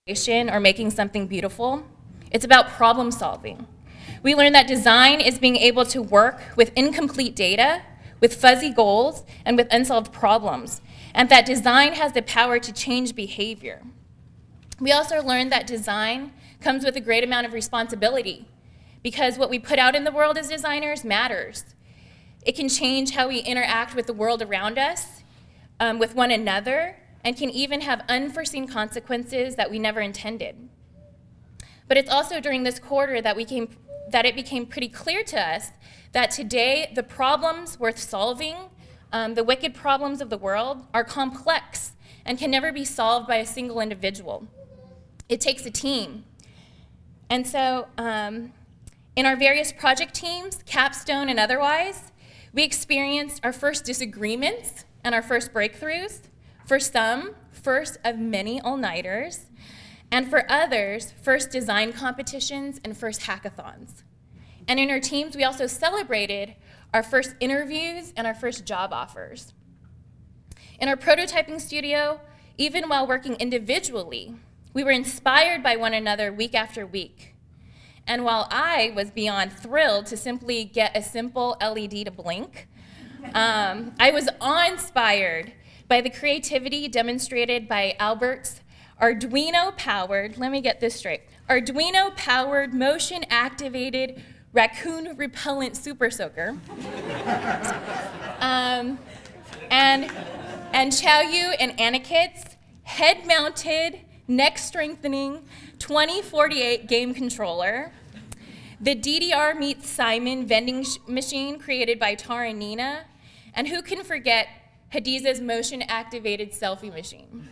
or making something beautiful. It's about problem solving. We learned that design is being able to work with incomplete data, with fuzzy goals, and with unsolved problems, and that design has the power to change behavior. We also learned that design comes with a great amount of responsibility, because what we put out in the world as designers matters. It can change how we interact with the world around us, with one another, and can even have unforeseen consequences that we never intended. But it's also during this quarter that it became pretty clear to us that today the problems worth solving, the wicked problems of the world, are complex and can never be solved by a single individual. It takes a team. And so in our various project teams, capstone and otherwise, we experienced our first disagreements and our first breakthroughs. For some, first of many all-nighters, and for others, first design competitions and first hackathons. And in our teams, we also celebrated our first interviews and our first job offers. In our prototyping studio, even while working individually, we were inspired by one another week after week. And while I was beyond thrilled to simply get a simple LED to blink, I was awe-inspired by the creativity demonstrated by Albert's Arduino-powered, let me get this straight, Arduino-powered motion-activated raccoon repellent super soaker. And Xiaoyu and Anikit's head-mounted, neck-strengthening 2048 game controller, the DDR meets Simon vending machine created by Tara and Nina, and who can forget Hadizah's motion-activated selfie machine.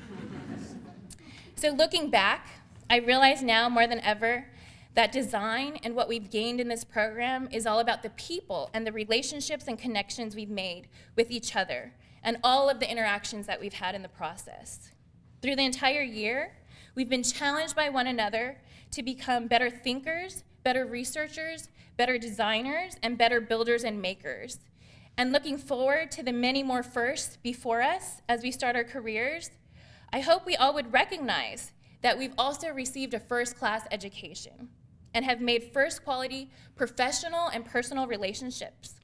So looking back, I realize now more than ever that design and what we've gained in this program is all about the people and the relationships and connections we've made with each other and all of the interactions that we've had in the process. Through the entire year, we've been challenged by one another to become better thinkers, better researchers, better designers, and better builders and makers. And looking forward to the many more firsts before us as we start our careers, I hope we all would recognize that we've also received a first-class education and have made first-quality professional and personal relationships.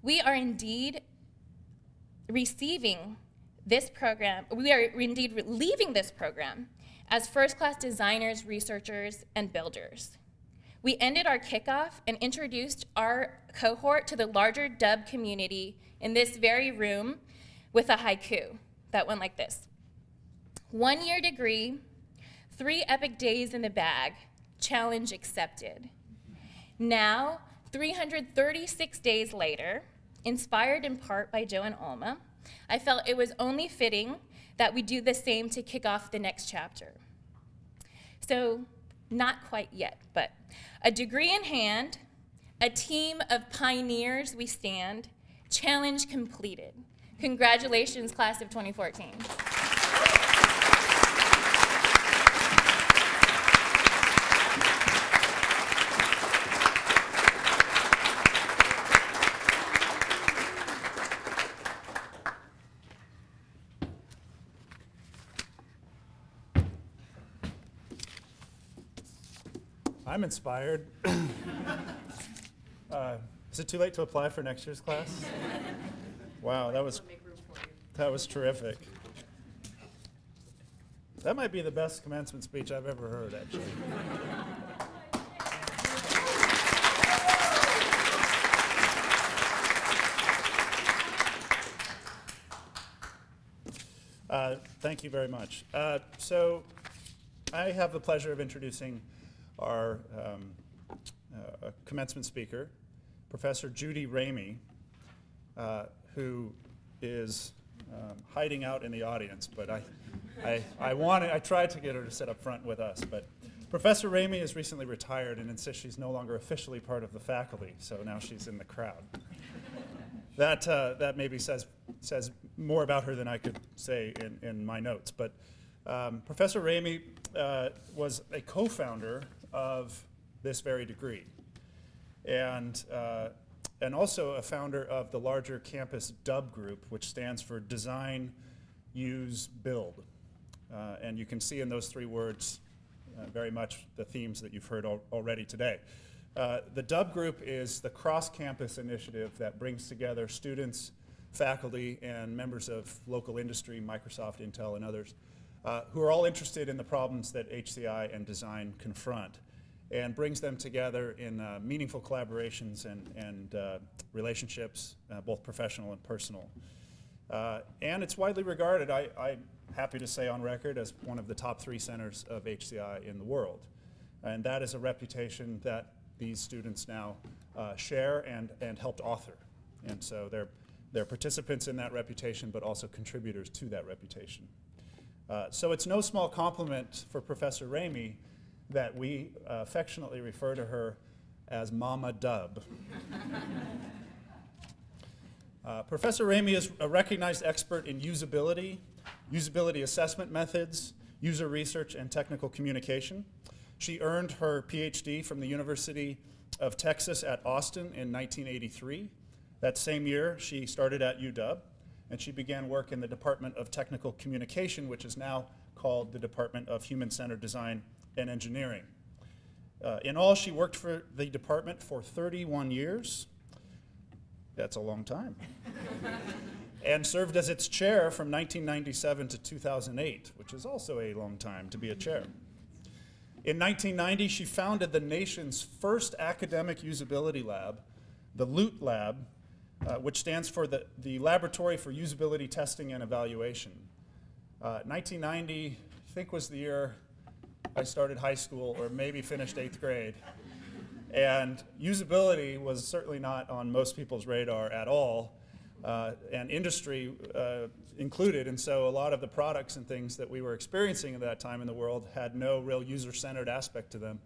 We are indeed leaving this program as first-class designers, researchers, and builders. We ended our kickoff and introduced our cohort to the larger dub community in this very room with a haiku that went like this. 1-year degree, 3 epic days in the bag, challenge accepted. Now, 336 days later, inspired in part by Joe and Alma, I felt it was only fitting that we do the same to kick off the next chapter. So, not quite yet, but a degree in hand, a team of pioneers we stand, challenge completed. Congratulations, class of 2014. I'm inspired. Is it too late to apply for next year's class? Wow, that was terrific. That might be the best commencement speech I've ever heard, actually. Thank you very much. So I have the pleasure of introducing our commencement speaker, Professor Judy Ramey, who is hiding out in the audience, but I tried to get her to sit up front with us, but Professor Ramey has recently retired and insists she's no longer officially part of the faculty, so now she's in the crowd. That maybe says more about her than I could say in my notes, but Professor Ramey was a co-founder of this very degree, and also a founder of the larger campus DUB group, which stands for Design, Use, Build. And you can see in those 3 words very much the themes that you've heard already today. The DUB group is the cross-campus initiative that brings together students, faculty, and members of local industry, Microsoft, Intel, and others, who are all interested in the problems that HCI and design confront, and brings them together in meaningful collaborations and relationships, both professional and personal. And it's widely regarded, I'm happy to say on record, as one of the top 3 centers of HCI in the world. And that is a reputation that these students now share and helped author. And so they're participants in that reputation, but also contributors to that reputation. So it's no small compliment for Professor Ramey that we affectionately refer to her as Mama Dub. Professor Ramey is a recognized expert in usability, usability assessment methods, user research, and technical communication. She earned her PhD from the University of Texas at Austin in 1983. That same year, she started at UW, and she began work in the Department of Technical Communication, which is now called the Department of Human-Centered Design and Engineering. In all, she worked for the department for 31 years. That's a long time. And served as its chair from 1997 to 2008, which is also a long time to be a chair. In 1990, she founded the nation's first academic usability lab, the LUT Lab, which stands for the Laboratory for Usability Testing and Evaluation. 1990, I think, was the year I started high school or maybe finished 8th grade. And usability was certainly not on most people's radar at all, and industry included. And so a lot of the products and things that we were experiencing at that time in the world had no real user-centered aspect to them.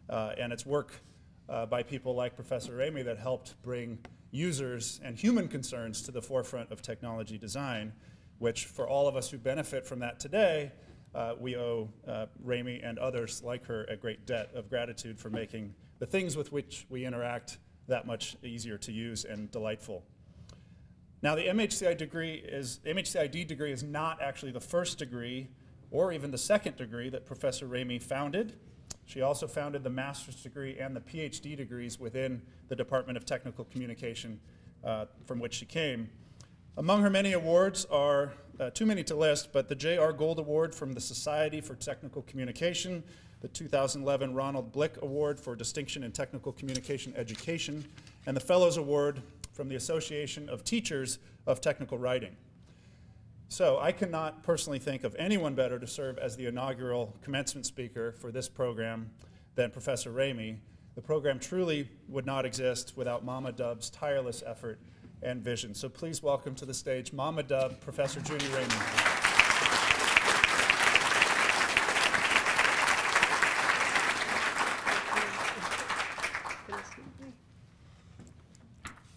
And it's work by people like Professor Ramey that helped bring users and human concerns to the forefront of technology design, which for all of us who benefit from that today, we owe Ramey and others like her a great debt of gratitude for making the things with which we interact that much easier to use and delightful. Now, the MHCI+D degree is not actually the first degree or even the second degree that Professor Ramey founded. She also founded the master's degree and the PhD degrees within the Department of Technical Communication from which she came. Among her many awards are, too many to list, but the J.R. Gold Award from the Society for Technical Communication, the 2011 Ronald Blick Award for Distinction in Technical Communication Education, and the Fellows Award from the Association of Teachers of Technical Writing. So I cannot personally think of anyone better to serve as the inaugural commencement speaker for this program than Professor Ramey. The program truly would not exist without Mama Dub's tireless effort and vision. So please welcome to the stage Mama Dub, Professor Judy Ramey.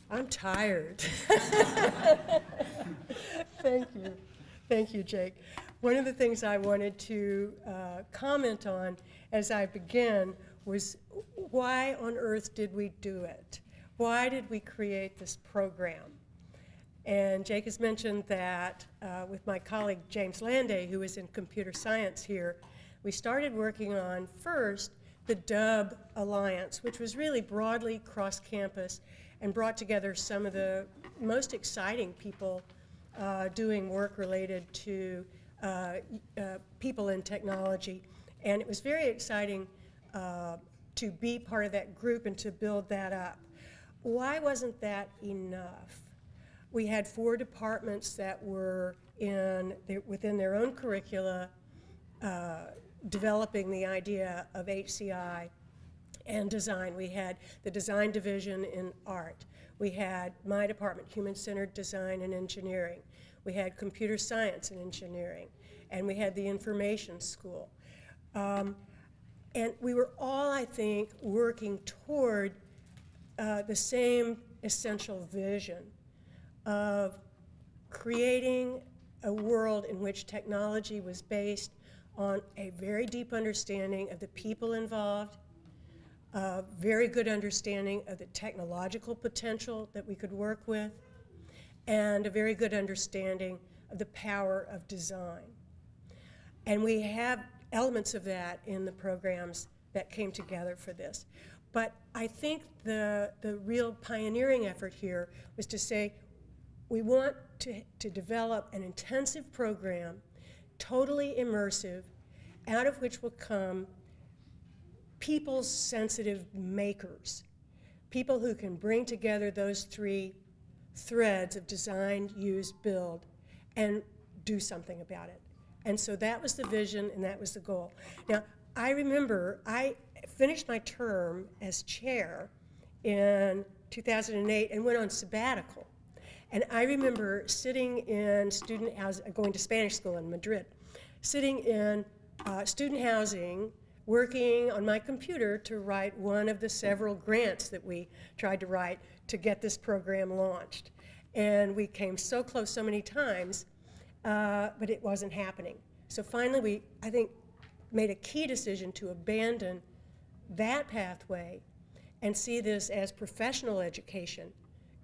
I'm tired. Thank you. Thank you, Jake. One of the things I wanted to comment on as I begin was why on earth did we do it? Why did we create this program? And Jake has mentioned that with my colleague James Landay, who is in computer science here, we started working on first the DUB Alliance, which was really broadly cross-campus and brought together some of the most exciting people doing work related to people in technology. And it was very exciting to be part of that group and to build that up. Why wasn't that enough? We had 4 departments that were within their own curricula developing the idea of HCI and design. We had the design division in art. We had my department, human-centered design and engineering. We had computer science and engineering. And we had the information school. And we were all, I think, working toward the same essential vision of creating a world in which technology was based on a very deep understanding of the people involved, a very good understanding of the technological potential that we could work with, and a very good understanding of the power of design. And we have elements of that in the programs that came together for this. But I think the real pioneering effort here was to say, we want to develop an intensive program, totally immersive, out of which will come people's sensitive makers, people who can bring together those three threads of design, use, build, and do something about it. And so that was the vision and that was the goal. Now, I remember I finished my term as chair in 2008 and went on sabbatical. And I remember sitting in student housing, going to Spanish school in Madrid, sitting in student housing, working on my computer to write one of the several grants that we tried to write to get this program launched. And we came so close so many times, but it wasn't happening. So finally we, I think, made a key decision to abandon that pathway and see this as professional education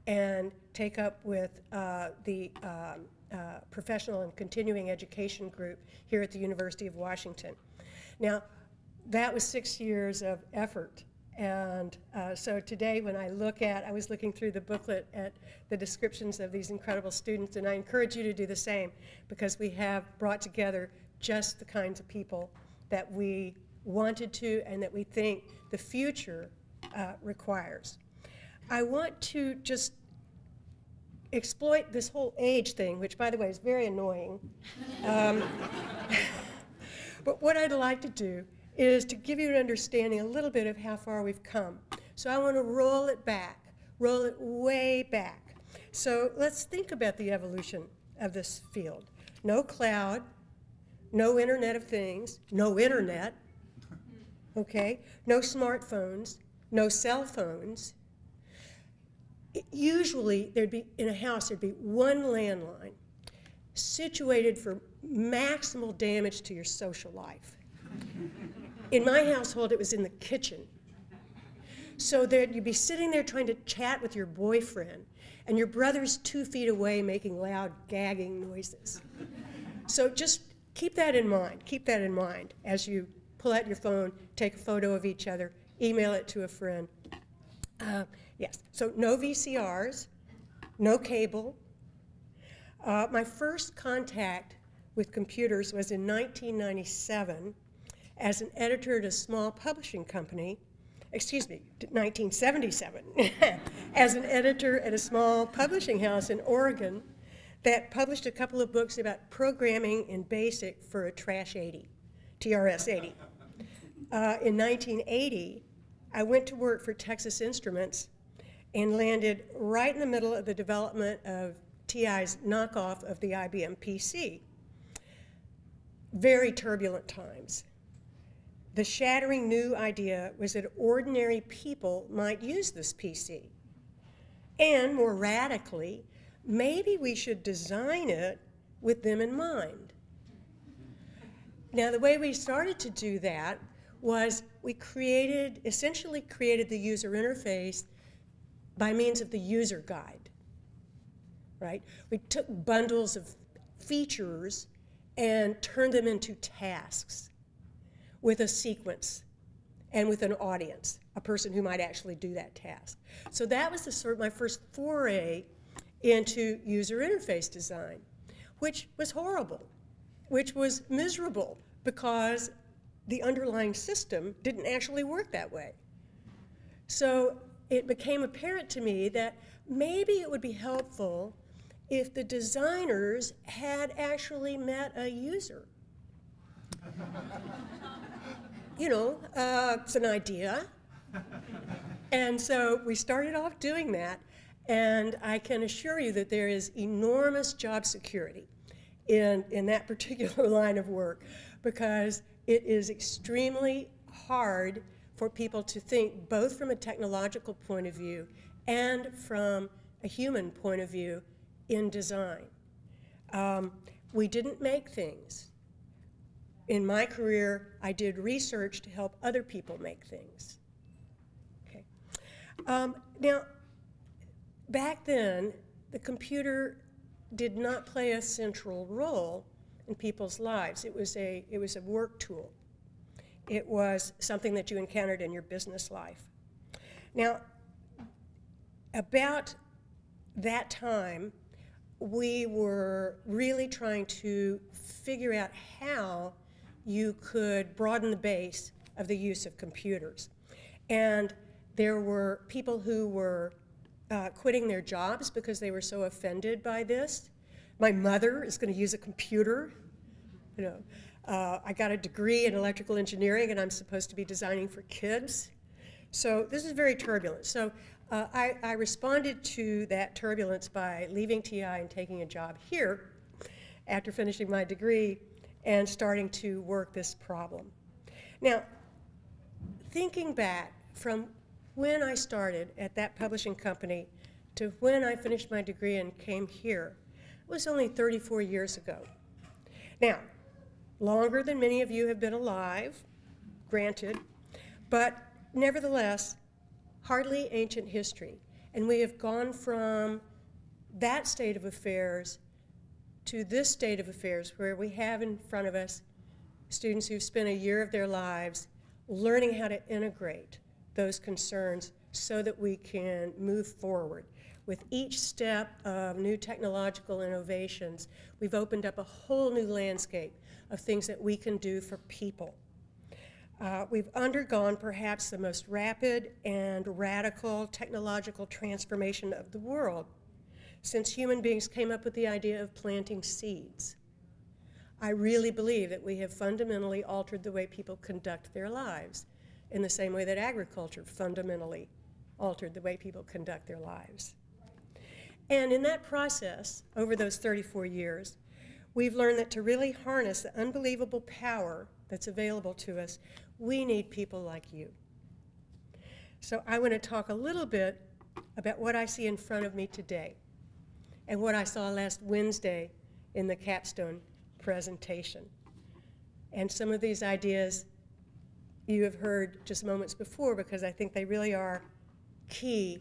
and take up with the professional and continuing education group here at the University of Washington. Now, that was 6 years of effort. And so today when I was looking through the booklet at the descriptions of these incredible students, and I encourage you to do the same because we have brought together just the kinds of people that we wanted to and that we think the future requires. I want to just exploit this whole age thing, which by the way is very annoying. But what I'd like to do is to give you an understanding a little bit of how far we've come. So I want to roll it back, roll it way back. So let's think about the evolution of this field. No cloud, no Internet of Things, no internet, okay? No smartphones, no cell phones. Usually there'd be, in a house, there'd be one landline situated for maximal damage to your social life. In my household, it was in the kitchen. So you'd be sitting there trying to chat with your boyfriend, and your brother's 2 feet away making loud gagging noises. So just keep that in mind as you pull out your phone, take a photo of each other, email it to a friend. Yes, so no VCRs, no cable. My first contact with computers was in 1997 as an editor at a small publishing company, 1977, as an editor at a small publishing house in Oregon that published a couple of books about programming in BASIC for a Trash 80, TRS-80. In 1980, I went to work for Texas Instruments and landed right in the middle of the development of TI's knockoff of the IBM PC. Very turbulent times. The shattering new idea was that ordinary people might use this PC. And more radically, maybe we should design it with them in mind. Now, the way we started to do that was we essentially created the user interface by means of the user guide, right? We took bundles of features and turned them into tasks with a sequence and with an audience, a person who might actually do that task. So that was my first foray into user interface design, which was horrible, which was miserable because the underlying system didn't actually work that way. So it became apparent to me that maybe it would be helpful if the designers had actually met a user. You know, it's an idea. And so we started off doing that, and I can assure you that there is enormous job security in that particular line of work, because it is extremely hard for people to think both from a technological point of view and from a human point of view in design. We didn't make things. In my career, I did research to help other people make things. Okay. Now, back then, the computer did not play a central role in people's lives. It was a work tool. It was something that you encountered in your business life. Now, about that time, we were really trying to figure out how you could broaden the base of the use of computers. And there were people who were quitting their jobs because they were so offended by this. My mother is going to use a computer. You know, I got a degree in electrical engineering, and I'm supposed to be designing for kids. So this is very turbulent. So I responded to that turbulence by leaving TI and taking a job here after finishing my degree and starting to work this problem. Now, thinking back from when I started at that publishing company to when I finished my degree and came here, it was only 34 years ago. Now, longer than many of you have been alive, granted, but nevertheless, hardly ancient history. And we have gone from that state of affairs to this state of affairs where we have in front of us students who've spent a year of their lives learning how to integrate those concerns so that we can move forward. With each step of new technological innovations, we've opened up a whole new landscape of things that we can do for people. We've undergone perhaps the most rapid and radical technological transformation of the world since human beings came up with the idea of planting seeds. I really believe that we have fundamentally altered the way people conduct their lives in the same way that agriculture fundamentally altered the way people conduct their lives. And in that process, over those 34 years, we've learned that to really harness the unbelievable power that's available to us, we need people like you. So I want to talk a little bit about what I see in front of me today and what I saw last Wednesday in the capstone presentation. And some of these ideas you have heard just moments before because I think they really are key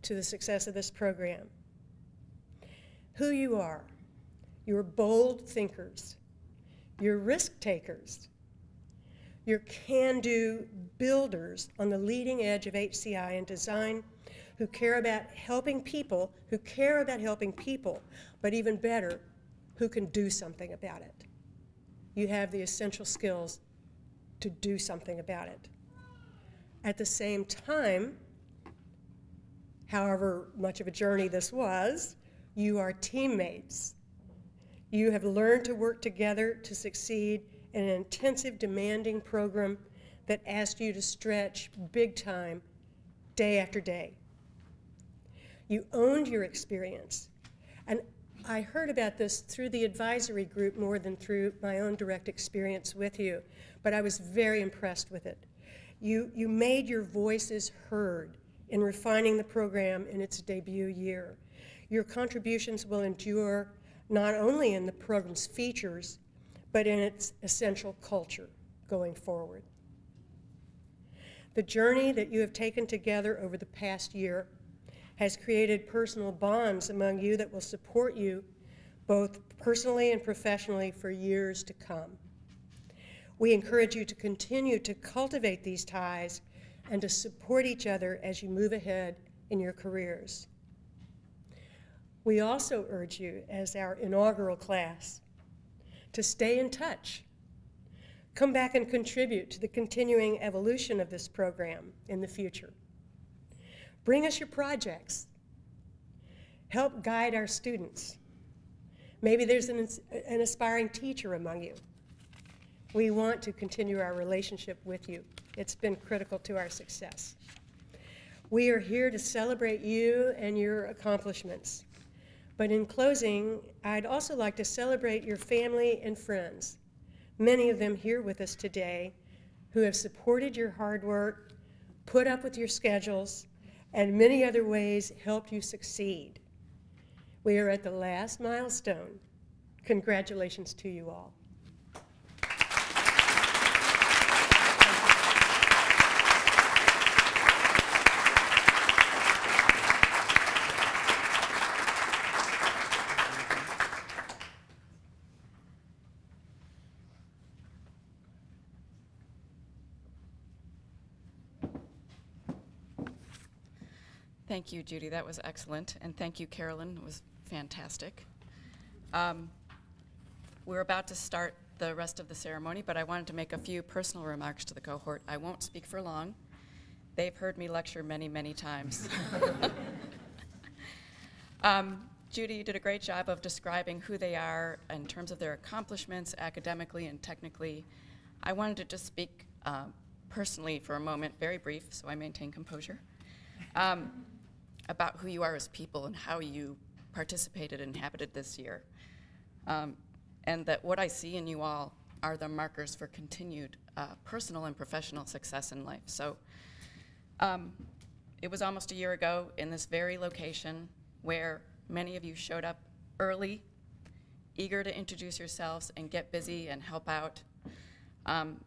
to the success of this program. Who you are. You're bold thinkers. You're risk takers. You're can-do builders on the leading edge of HCI and design who care about helping people, but even better, who can do something about it. You have the essential skills to do something about it. At the same time, however much of a journey this was, you are teammates. You have learned to work together to succeed in an intensive, demanding program that asked you to stretch big time, day after day. You owned your experience. And I heard about this through the advisory group more than through my own direct experience with you, but I was very impressed with it. You made your voices heard in refining the program in its debut year. Your contributions will endure not only in the program's features, but in its essential culture going forward. The journey that you have taken together over the past year has created personal bonds among you that will support you both personally and professionally for years to come. We encourage you to continue to cultivate these ties and to support each other as you move ahead in your careers. We also urge you, as our inaugural class, to stay in touch. Come back and contribute to the continuing evolution of this program in the future. Bring us your projects. Help guide our students. Maybe there's an aspiring teacher among you. We want to continue our relationship with you. It's been critical to our success. We are here to celebrate you and your accomplishments. But in closing, I'd also like to celebrate your family and friends, many of them here with us today, who have supported your hard work, put up with your schedules, and many other ways helped you succeed. We are at the last milestone. Congratulations to you all. Thank you, Judy. That was excellent. And thank you, Carolyn. It was fantastic. We're about to start the rest of the ceremony, but I wanted to make a few personal remarks to the cohort. I won't speak for long. They've heard me lecture many, many times. Judy, you did a great job of describing who they are in terms of their accomplishments academically and technically. I wanted to just speak personally for a moment, very brief, so I maintain composure, about who you are as people and how you participated and inhabited this year. And that what I see in you all are the markers for continued personal and professional success in life. So it was almost a year ago in this very location where many of you showed up early, eager to introduce yourselves and get busy and help out.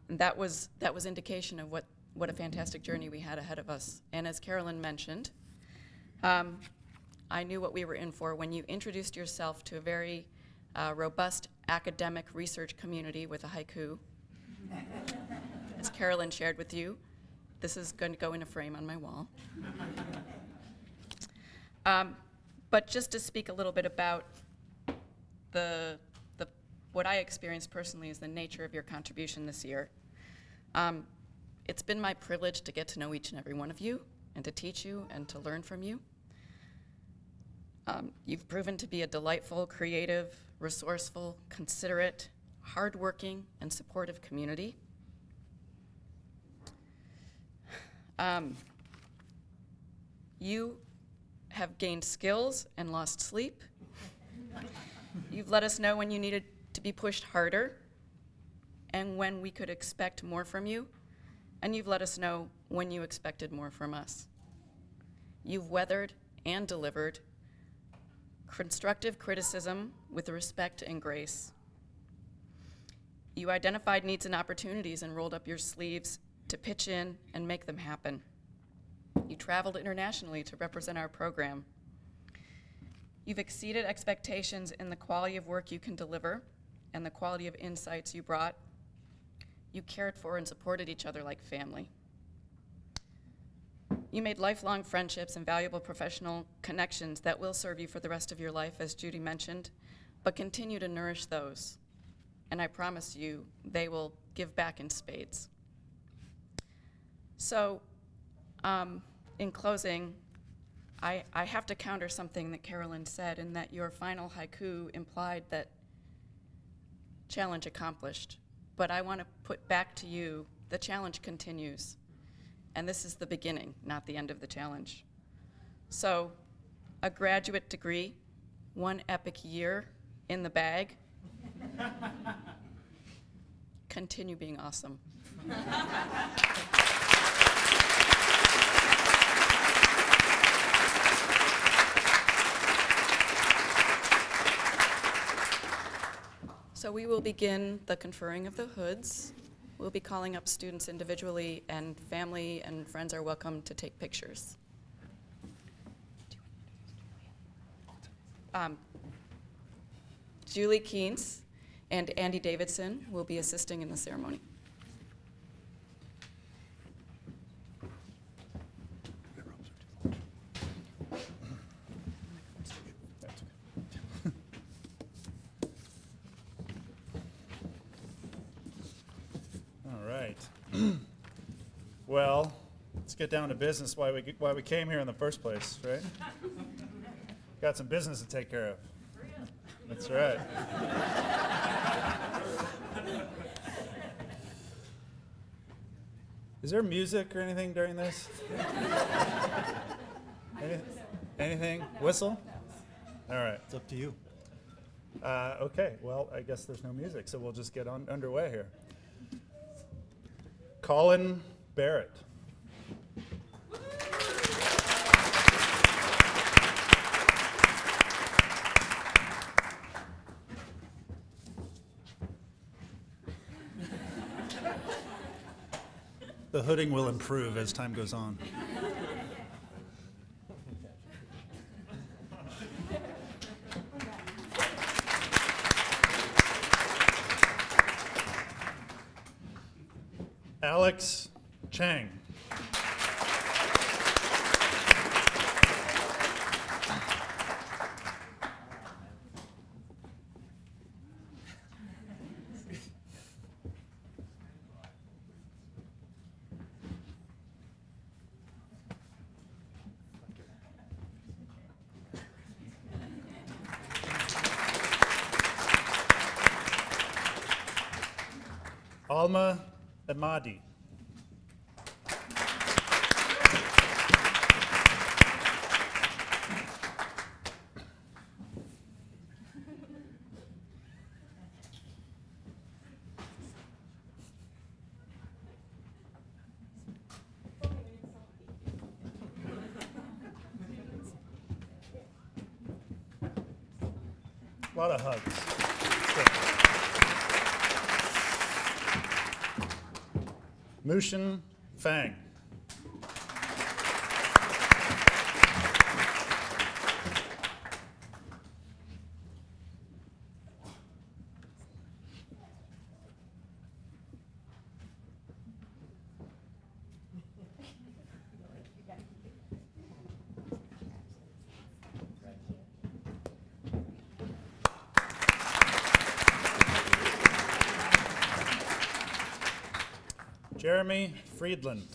That was indication of what a fantastic journey we had ahead of us. And as Carolyn mentioned, I knew what we were in for when you introduced yourself to a very robust academic research community with a haiku. As Carolyn shared with you, this is going to go in a frame on my wall. But just to speak a little bit about what I experienced personally is the nature of your contribution this year. It's been my privilege to get to know each and every one of you and to teach you and to learn from you. You've proven to be a delightful, creative, resourceful, considerate, hardworking, and supportive community. You have gained skills and lost sleep. You've let us know when you needed to be pushed harder and when we could expect more from you, and you've let us know when you expected more from us. You've weathered and delivered constructive criticism with respect and grace. You identified needs and opportunities and rolled up your sleeves to pitch in and make them happen. You traveled internationally to represent our program. You've exceeded expectations in the quality of work you can deliver and the quality of insights you brought. You cared for and supported each other like family. You made lifelong friendships and valuable professional connections that will serve you for the rest of your life, as Judy mentioned, but continue to nourish those. And I promise you, they will give back in spades. So, in closing, I have to counter something that Carolyn said, in that your final haiku implied that challenge accomplished. But I want to put back to you, the challenge continues. And this is the beginning, not the end of the challenge. So, a graduate degree, one epic year in the bag. Continue being awesome. So we will begin the conferring of the hoods. We'll be calling up students individually, and family and friends are welcome to take pictures. Julie Keynes and Andy Davidson will be assisting in the ceremony. Well, let's get down to business. Why we came here in the first place, right? Got some business to take care of. That's right. Is there music or anything during this? Anything? Whistle? All right. It's up to you. Okay, well, I guess there's no music, so we'll just get underway here. Colin Barrett. The hooding will improve as time goes on. Alex Chang. Alma Amadi. A lot of hugs. Mushin Fang. Jeremy Friedland.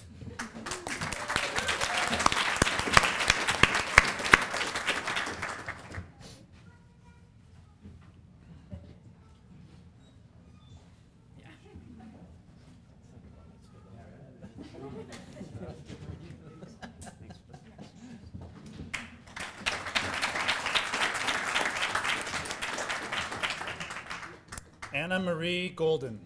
Anna Marie Golden.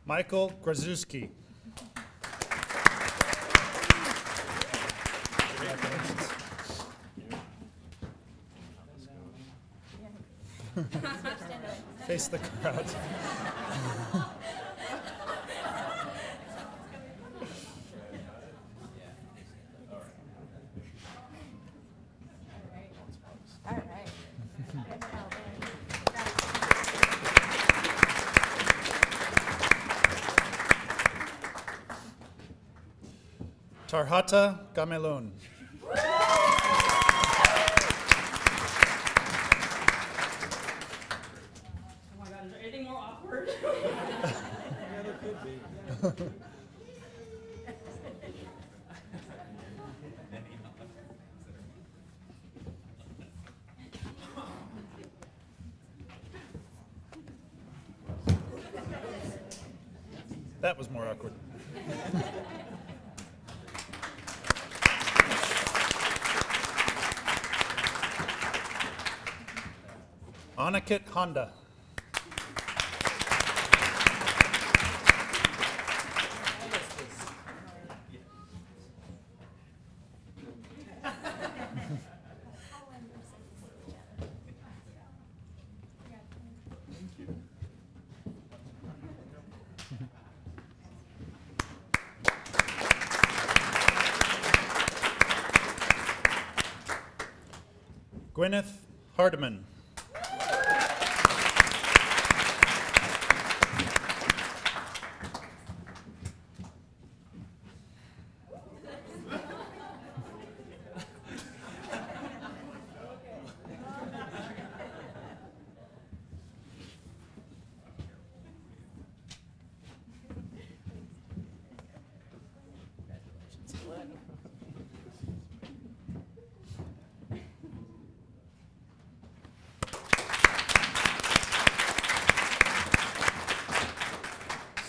Michael Grzuski. Face the crowd. Tarhata Gamelon. Oh my God, is there anything more awkward? Yeah, there could be. That was more awkward. Anakit Honda. Gwyneth Hardiman.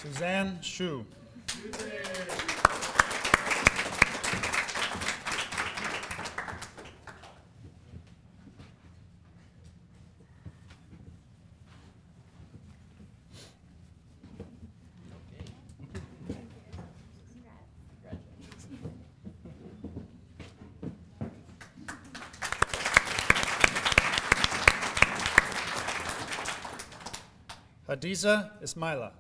Suzanne Shu. Hadiza Ismaila.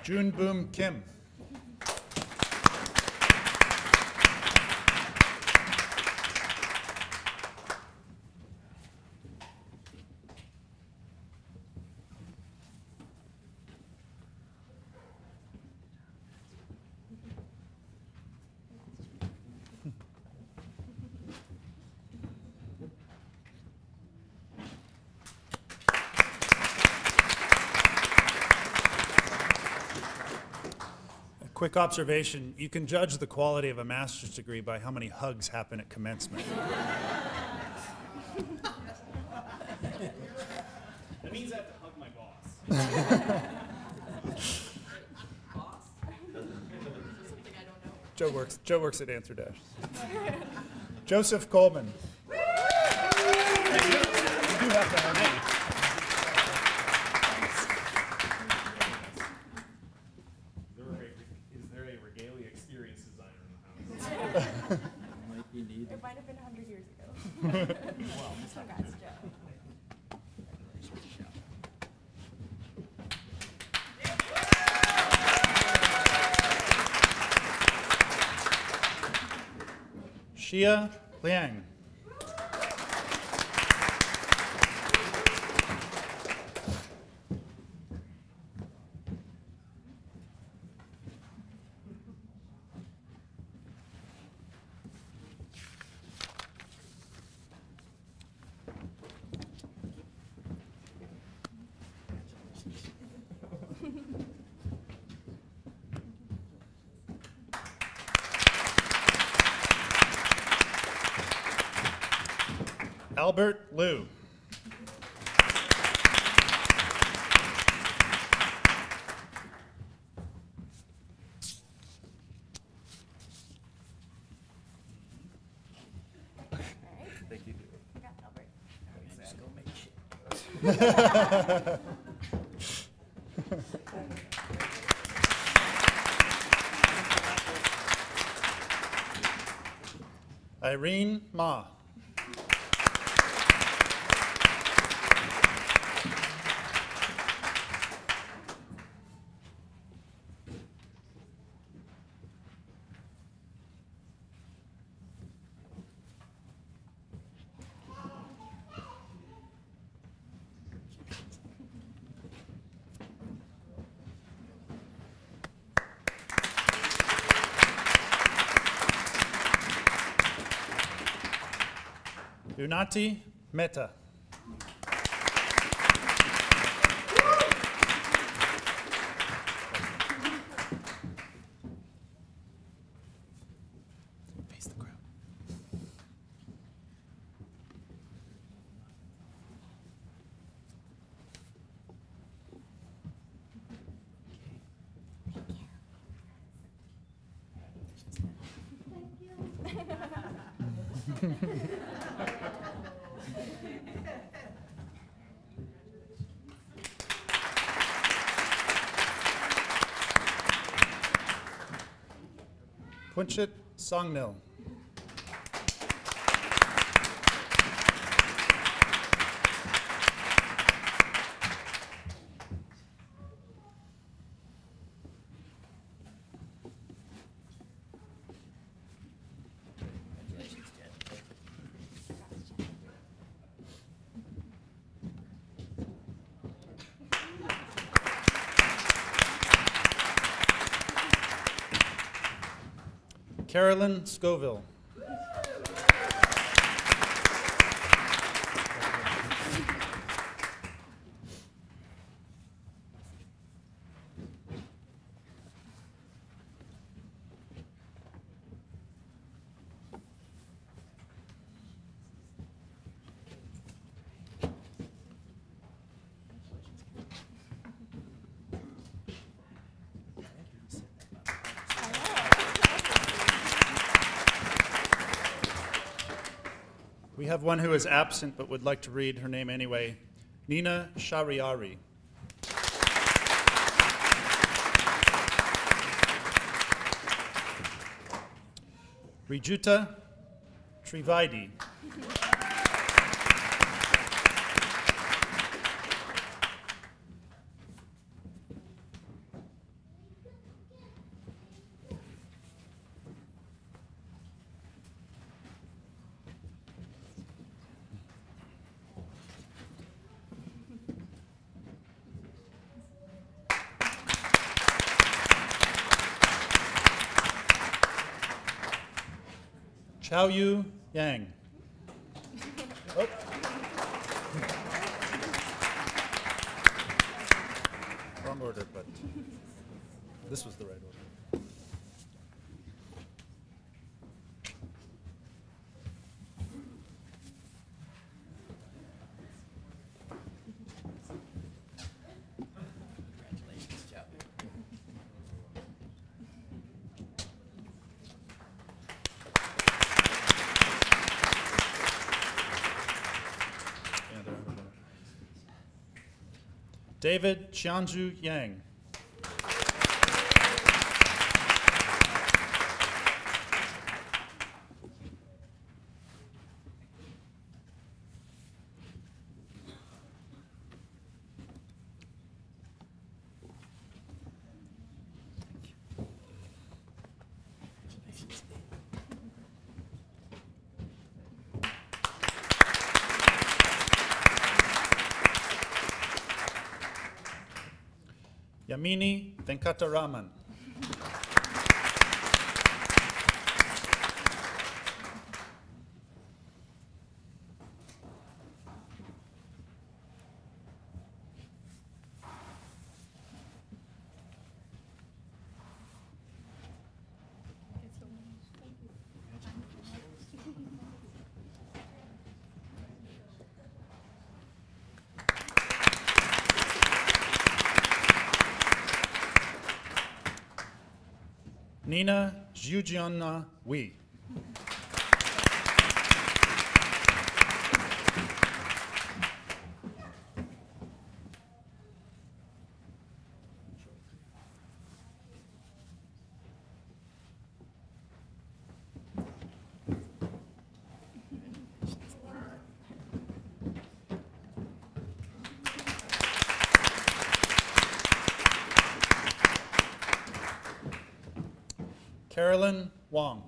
Jun Boom Kim. Quick observation, you can judge the quality of a master's degree by how many hugs happen at commencement. That means I have to hug my boss. Joe works at Answer Dash. Joseph Coleman. You do have to hug me. Is there a regalia experience designer in the house? Might be needed. It might have been 100 years ago. Well, Congrats, Joe. Xia Liang. Albert Liu. thank you. Congrats, Albert. Irene Ma. Unati Mehta. Face the crowd. Punchit Songnil. Carolyn Scoville. We have one who is absent but would like to read her name anyway. Nina Shariari. Rijuta Trivedi. Chaoyu Yang. Oh. Wrong order, but this was the right order. David Qianzhu Yang. Yamini Venkataraman. Nina Zhujiana Wee. Carolyn Wong.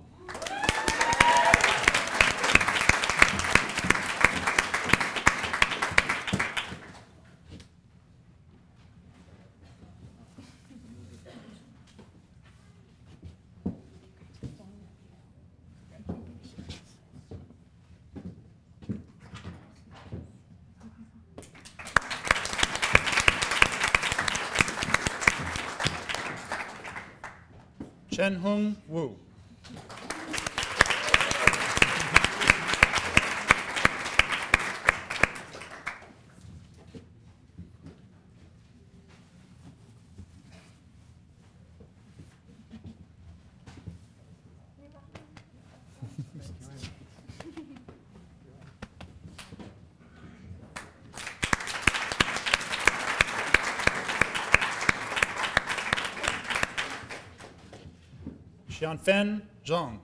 Chen Hung Wu. Xianfen Zhang.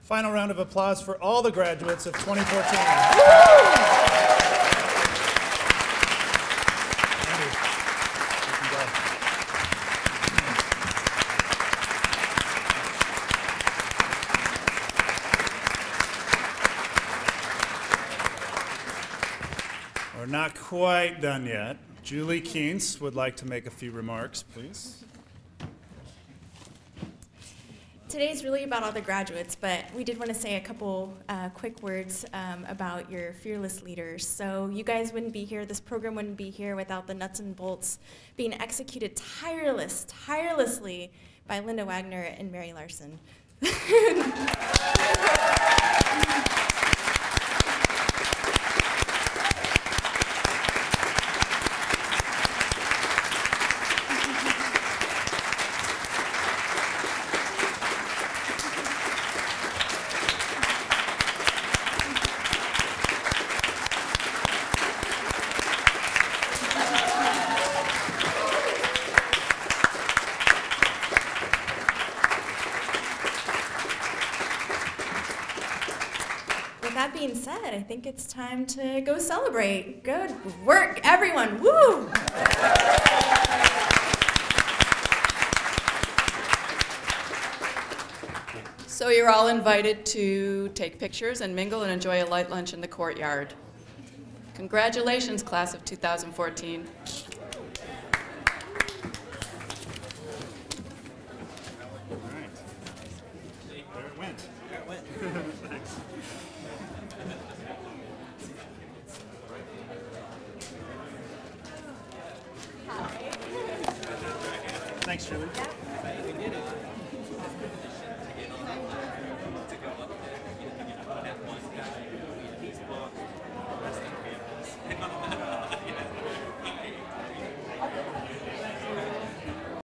Final round of applause for all the graduates of 2014. We're not quite done yet. Julie Keynes would like to make a few remarks, please. Today's really about all the graduates, but we did want to say a couple quick words about your fearless leaders. So you guys wouldn't be here, this program wouldn't be here without the nuts and bolts being executed tirelessly by Linda Wagner and Mary Larson. that being said, I think it's time to go celebrate. Good work, everyone. Woo! So you're all invited to take pictures and mingle and enjoy a light lunch in the courtyard. Congratulations, class of 2014. All right. There it went. Thanks. Thanks, Julie.